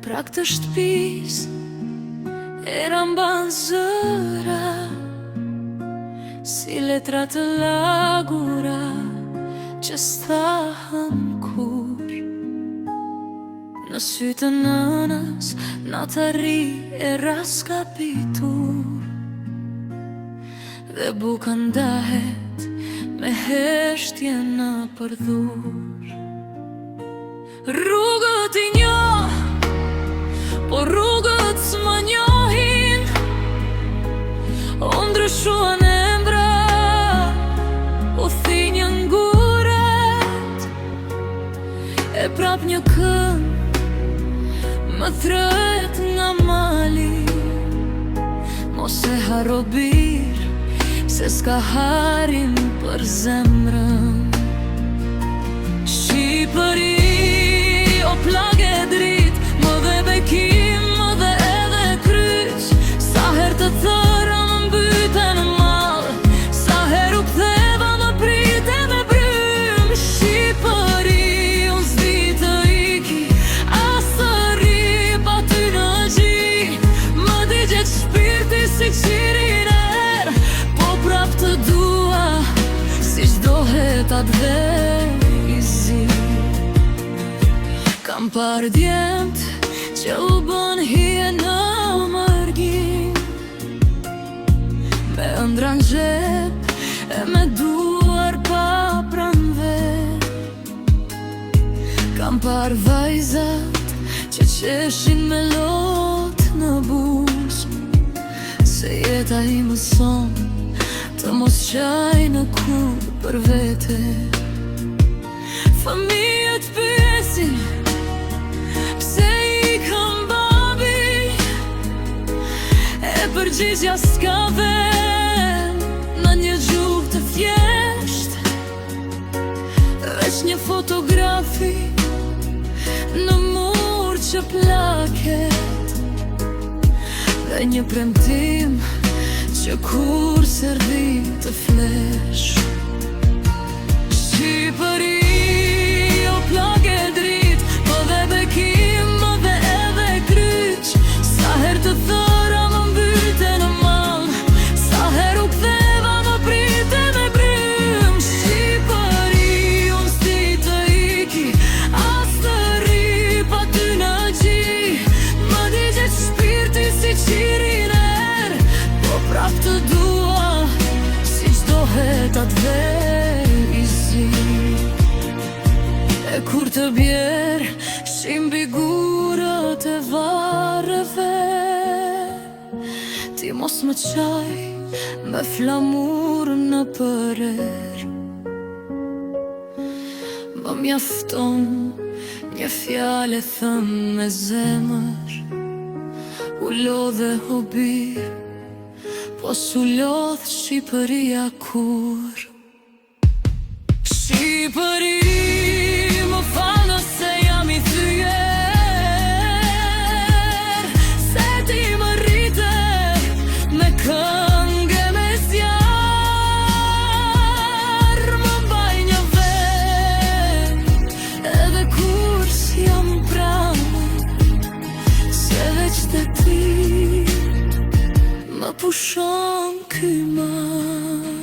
prak të shtëpis era mban zëra, si letra të lagura që s'thahen kur. Në sy të nënës nata ri e raskapitur, dhe buka ndahet me heshtje në përdhur. Rrugët i njoh, po rrugët s'më njohin, o ndryshuan embra, u thinjën nguret, e prap një kënd më thret nga mali. Mos e haro bir, se s'ka harin për zemrën. Shqipëri, o plagë e drit, më dhe bekim, më dhe edhe kryq. Sa her të thëra më mbyte në mall, sa her u ktheva më prite me brym. Shqipëri, unë s'di të iki, as të ri pa ty në gji. Më digjet shpirti si qirin er, po prap të dua, si qdohet atë vezi. Kam parë djemt që u bën hije në mërgjim, me ëndra në xhep e me duar pa pranver. Kam parë vajzat që qeshin me lot në buz, se jeta i mëson të mos qaj në kur për vete. Fëmijët pyesin pse i kam babi, e përgjigja s'ka vel në një gjuhë të thjesht, veç një fotografi në mur që plaket, dhe një premtim që kur servi të flesh. Shqipëri, o plagë e drit, më dhe bekim, më dhe edhe kryq. Sa her të thëra më mbyte në mall, sa her u ktheva më prite me brym. Shqipëri, unë s'di të iki, as të ri pa ty në gji. Më digjet shpirti si qirin er, po prap të dua, si qdohet atë vezi. E kur të bjer, shim bigurët e vareve, ti mos më qaj me flamur në përer. Më mjafton një fjale thëm me zemër, u lodhe o bir, po s'u lodh Shqipëria kur. Shqipëri, më fal nëse jam i thyer, se ti më rrite me këngë me zjar. Më mbaj një vend edhe kur s'jam pranë, se veç të ti më pushon ky mal.